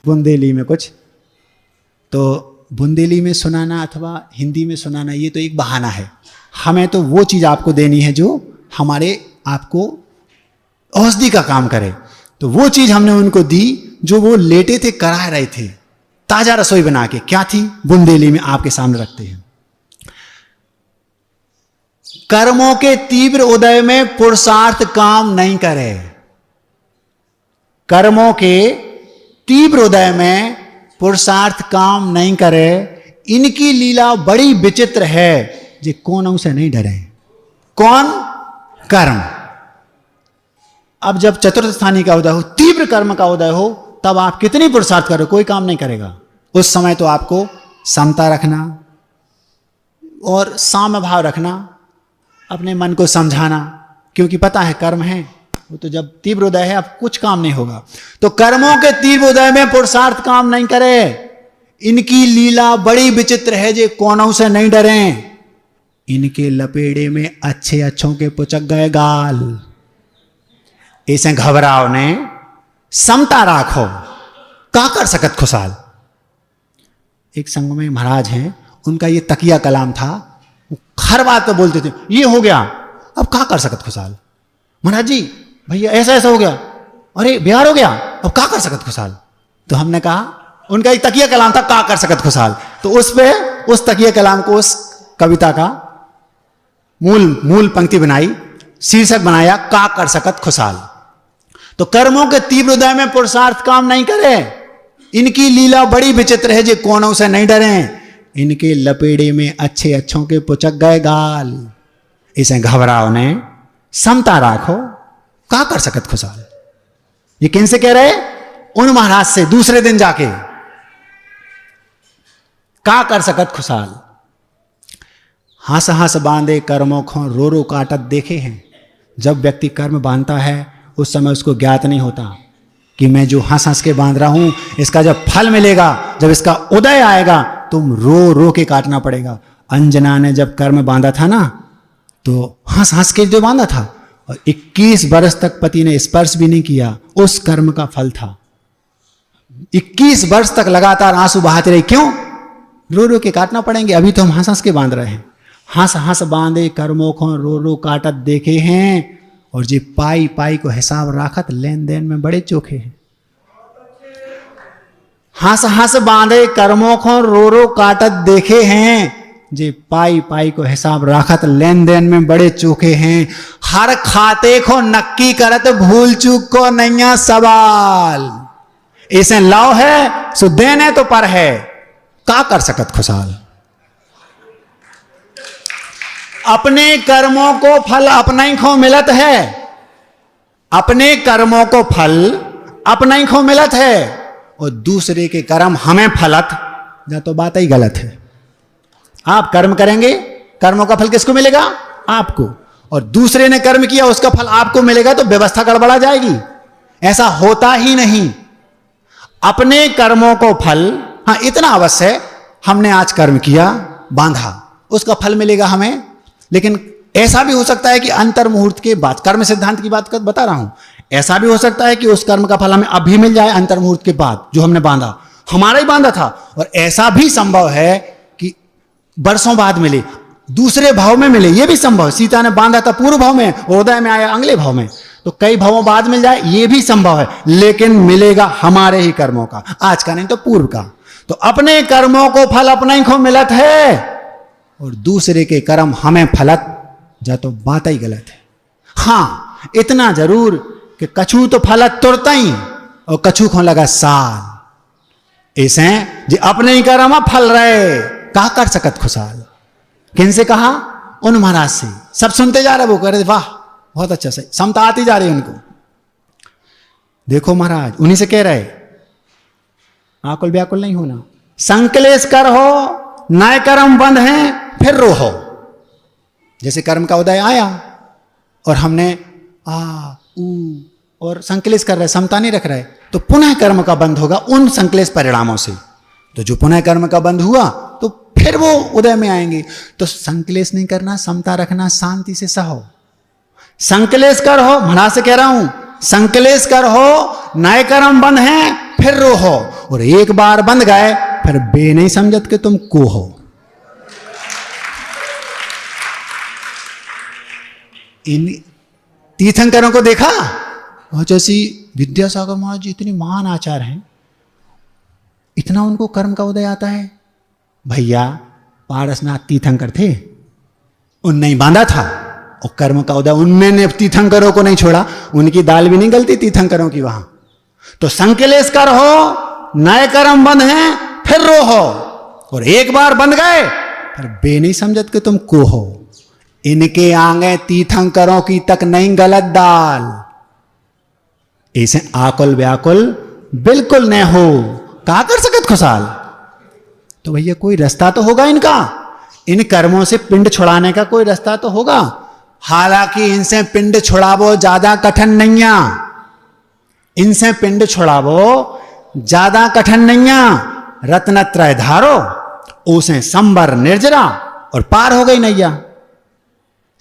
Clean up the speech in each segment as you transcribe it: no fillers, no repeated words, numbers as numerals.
बुंदेली में कुछ, तो बुंदेली में सुनाना अथवा हिंदी में सुनाना ये तो एक बहाना है। हमें तो वो चीज़ आपको देनी है जो हमारे आपको औषधि का काम करे। तो वो चीज़ हमने उनको दी जो वो लेटे थे, करा रहे थे, ताज़ा रसोई बना के। क्या थी? बुंदेली में आपके सामने रखते हैं। कर्मों के तीव्र उदय में पुरुषार्थ काम नहीं करे। कर्मों के तीव्र उदय में पुरुषार्थ काम नहीं करे। इनकी लीला बड़ी विचित्र है, जे कौन से नहीं डरे। कौन? कर्म। अब जब चतुर्थ स्थानी का उदय हो, तीव्र कर्म का उदय हो, तब आप कितनी पुरुषार्थ करो, कोई काम नहीं करेगा। उस समय तो आपको समता रखना और साम्य भाव रखना, अपने मन को समझाना, क्योंकि पता है कर्म है वो तो जब तीव्र उदय है अब कुछ काम नहीं होगा। तो कर्मों के तीव्र उदय में पुरुषार्थ काम नहीं करे। इनकी लीला बड़ी विचित्र है, जे कोनों से नहीं डरे। इनके लपेड़े में अच्छे अच्छों के पुचक गए गाल। ऐसे घबराओ ने समता राखो, का कर सकत खुशाल। एक संग में महाराज हैं, उनका ये तकिया कलाम था। वो हर बात पे बोलते थे ये हो गया, अब का कर सकत खुशाल। महाराज जी भैया ऐसा ऐसा हो गया, अरे बिहार हो गया, अब का कर सकत खुशाल। तो हमने कहा, उनका एक तकिया कलाम था का कर सकत खुशाल। तो उस पे उस तकिया कलाम को, उस कविता का मूल पंक्ति बनाई, शीर्षक बनाया का कर सकत खुशाल। तो कर्मों के तीव्र उदय में पुरुषार्थ काम नहीं करे। इनकी लीला बड़ी विचित्र है, जे कोनों से नहीं डरे। इनके लपेड़े में अच्छे अच्छों के पुचक गए गाल। इसे घबराओ ने समता राखो, का कर सकत खुशाल। ये किन से कह रहे? उन महाराज से दूसरे दिन जाके, का कर सकत खुशाल। हंस हंस बांधे कर्मों को रो रो काटत देखे हैं। जब व्यक्ति कर्म बांधता है उस समय उसको ज्ञात नहीं होता कि मैं जो हंस हंस के बांध रहा हूं, इसका जब फल मिलेगा, जब इसका उदय आएगा, तुम रो रो के काटना पड़ेगा। अंजना ने जब कर्म बांधा था ना, तो हंस हंस के जो बांधा था, और 21 वर्ष तक पति ने स्पर्श भी नहीं किया, उस कर्म का फल था। 21 वर्ष तक लगातार आंसू बहाते रहे। क्यों? रो रो के काटना पड़ेंगे। अभी तो हम हंस हंस के बांध रहे हैं। हंस हंस बांधे कर्मों को रो रो काटत देखे हैं, और जे पाई पाई को हिसाब राखत लेन देन में बड़े चोखे हैं। हंस हंस बांधे कर्मों को रो रो काटत देखे हैं, जे पाई पाई को हिसाब राखत लेन देन में बड़े चोखे हैं। हर खाते को नक्की करत भूल चूक को नैया सवाल। इसे लाओ है सो देने तो पर है, का कर सकत खुशाल। अपने कर्मों को फल अपना ही खो मिलत है। अपने कर्मों को फल अपना ही खो मिलत है, और दूसरे के कर्म हमें फलत, या तो बात ही गलत है। आप कर्म करेंगे, कर्मों का फल किसको मिलेगा? आपको। और दूसरे ने कर्म किया, उसका फल आपको मिलेगा, तो व्यवस्था गड़बड़ा जाएगी। ऐसा होता ही नहीं। अपने कर्मों को फल, हाँ इतना अवश्य है, हमने आज कर्म किया, बांधा, उसका फल मिलेगा हमें। लेकिन ऐसा भी हो सकता है कि अंतर मुहूर्त के बाद, कर्म सिद्धांत की बात बता रहा हूं, ऐसा भी हो सकता है कि उस कर्म का फल हमें अभी मिल जाए, अंतर मुहूर्त के बाद, जो हमने बांधा, हमारा ही बांधा था। और ऐसा भी संभव है कि वर्षों बाद मिले, दूसरे भाव में मिले, यह भी संभव है। सीता ने बांधा था पूर्व भाव में, उदय में आया अगले भाव में, तो कई भावों बाद मिल जाए, यह भी संभव है। लेकिन मिलेगा हमारे ही कर्मों का, आज का नहीं तो पूर्व का। तो अपने कर्मों को फल अपना ही को मिलत है, और दूसरे के कर्म हमें फलत, जा तो बात ही गलत है। हां इतना जरूर कि कछु तो फलत तुरता ही, और कछु को लगा साल। ऐसे जो अपने ही कर्म फल रहे, का कर सकत खुशाल। किन से कहा? उन महाराज से। सब सुनते जा रहे, वो कह रहे वाह बहुत अच्छा, सही समता आती जा रही उनको। देखो महाराज उन्हीं से कह रहे, आकुल व्याकुल नहीं होना। संकलेश कर हो, नए कर्म बंद हैं, फिर रो हो। जैसे कर्म का उदय आया और हमने आ ऊ और संकलेश कर रहे, समता नहीं रख रहे, तो पुनः कर्म का बंद होगा उन संकलेश परिणामों से। तो जो पुनः कर्म का बंद हुआ तो फिर वो उदय में आएंगे। तो संकलेश नहीं करना, समता रखना, शांति से सहो। संकलेश कर हो, महाराज से कह रहा हूं, संकलेश कर हो, नए कर्म बंद हैं, फिर रो हो, और एक बार बंध गए फिर बे नहीं समझत कि तुम को हो। इन तीर्थंकरों को देखा, और जैसी विद्यासागर महाराज जी इतने महान आचार्य हैं, इतना उनको कर्म का उदय आता है। भैया पारसनाथ तीर्थंकर थे, उनने ही बांधा था, और कर्म का उदय उनने तीर्थंकरों को नहीं छोड़ा, उनकी दाल भी नहीं गलती तीर्थंकरों की वहां। तो संकलेश कर हो, नए कर्म बंद हैं, फिर रो हो, और एक बार बंध गए फिर बे नहीं समझत कि तुम को हो। इनके आगे तीर्थंकरों की तक नहीं गलत दाल। ऐसे आकुल व्याकुल बिल्कुल न हो, कहा कर सकत खुशाल। तो भैया कोई रास्ता तो होगा इनका, इन कर्मों से पिंड छुड़ाने का कोई रास्ता तो होगा। हालांकि इनसे पिंड छुड़ावो ज्यादा कठिन नहीं है, इनसे पिंड छुड़ावो ज्यादा कठिन नहीं है। रत्नत्रय धारो, उसे संबर निर्जरा, और पार हो गई नैया।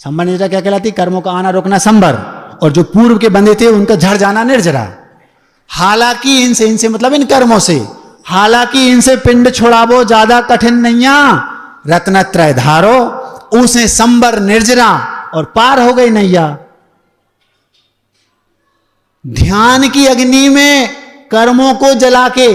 संबर निर्जरा क्या कहलाती? कर्मों का आना रोकना संबर, और जो पूर्व के बंधे थे उनका झड़ जाना निर्जरा। हालांकि इनसे मतलब इन कर्मों से, हालांकि इनसे पिंड छुड़ावो ज्यादा कठिन नहीं है। रत्नत्रय धारो, उसे संबर निर्जरा, और पार हो गई नैया। ध्यान की अग्नि में कर्मों को जला के